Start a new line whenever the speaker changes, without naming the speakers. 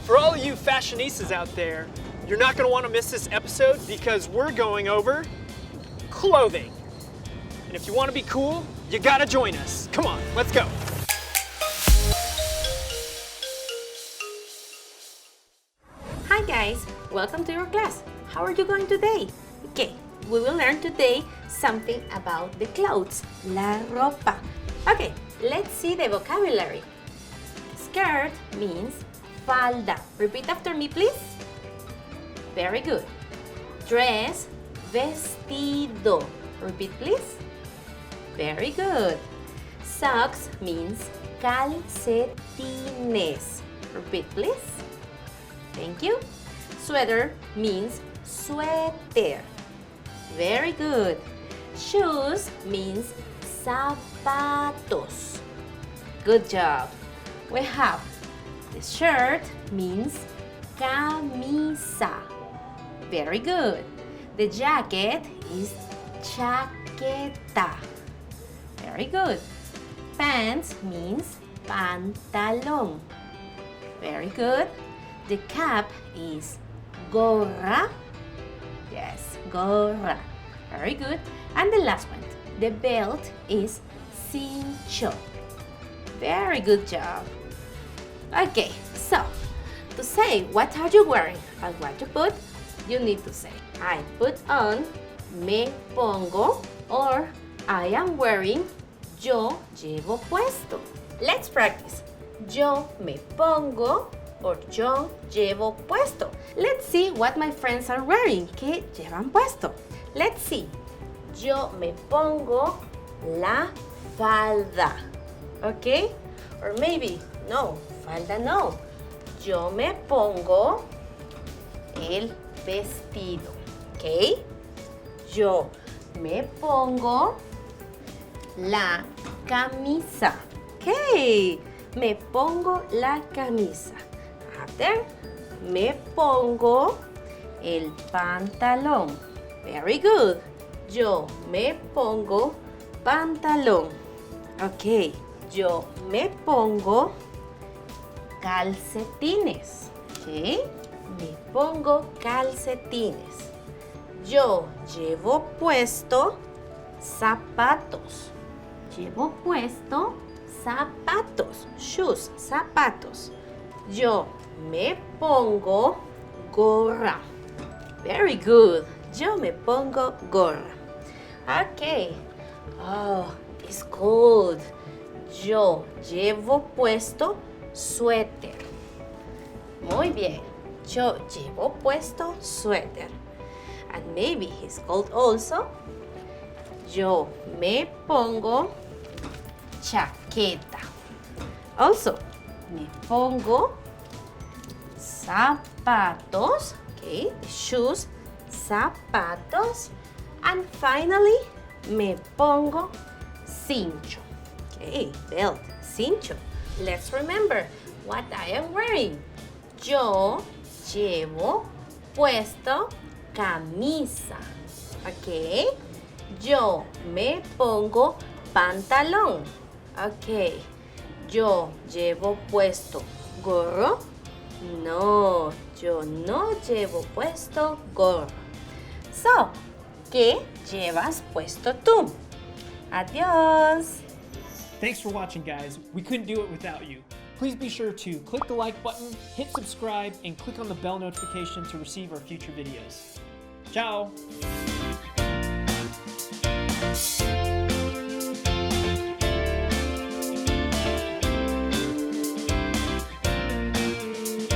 For all you fashionistas out there, you're not going to want to miss this episode because we're going over clothing. And if you want to be cool, you got to join us. Come on, let's go.
Hi guys, welcome to your class. How are you going today? Okay, we will learn today something about the clothes, la ropa. Okay, let's see the vocabulary. Skirt means falda. Repeat after me, please. Very good. Dress, vestido. Repeat, please. Very good. Socks means calcetines. Repeat, please. Thank you. Sweater means suéter. Very good. Shoes means zapatos. Good job. We have the shirt means camisa. Very good. The jacket is chaqueta. Very good. Pants means pantalón. Very good. The cap is gorra. Yes, gorra. Very good. And the last one, the belt is cincho. Very good job. Okay, so to say what are you wearing and what you put, you need to say I put on, me pongo, or I am wearing, yo llevo puesto. Let's practice. Yo me pongo or yo llevo puesto. Let's see what my friends are wearing. ¿Qué llevan puesto? Let's see. Yo me pongo la falda. Okay? Or maybe, no, falda no. Yo me pongo el vestido. Okay? Yo me pongo la camisa. Okay? Me pongo la camisa. After, me pongo el pantalón. Very good. Yo me pongo pantalón. Okay. Yo me pongo calcetines. Okay. Me pongo calcetines. Yo llevo puesto zapatos. Llevo puesto zapatos. Shoes, zapatos. Yo me pongo gorra. Very good. Yo me pongo gorra. Okay. Oh, it's cold. Yo llevo puesto suéter. Muy bien. Yo llevo puesto suéter. And maybe it's cold also. Yo me pongo chaqueta. Also, me pongo zapatos. Okay, shoes, zapatos. And finally, me pongo cincho. Okay, belt, cincho. Let's remember what I am wearing. Yo llevo puesto camisa. Okay. Yo me pongo pantalón. Okay. Yo llevo puesto gorro. No, yo no llevo puesto gorro. So, ¿qué llevas puesto tú? Adiós.
Thanks for watching, guys. We couldn't do it without you. Please be sure to click the like button, hit subscribe, and click on the bell notification to receive our future videos. Ciao!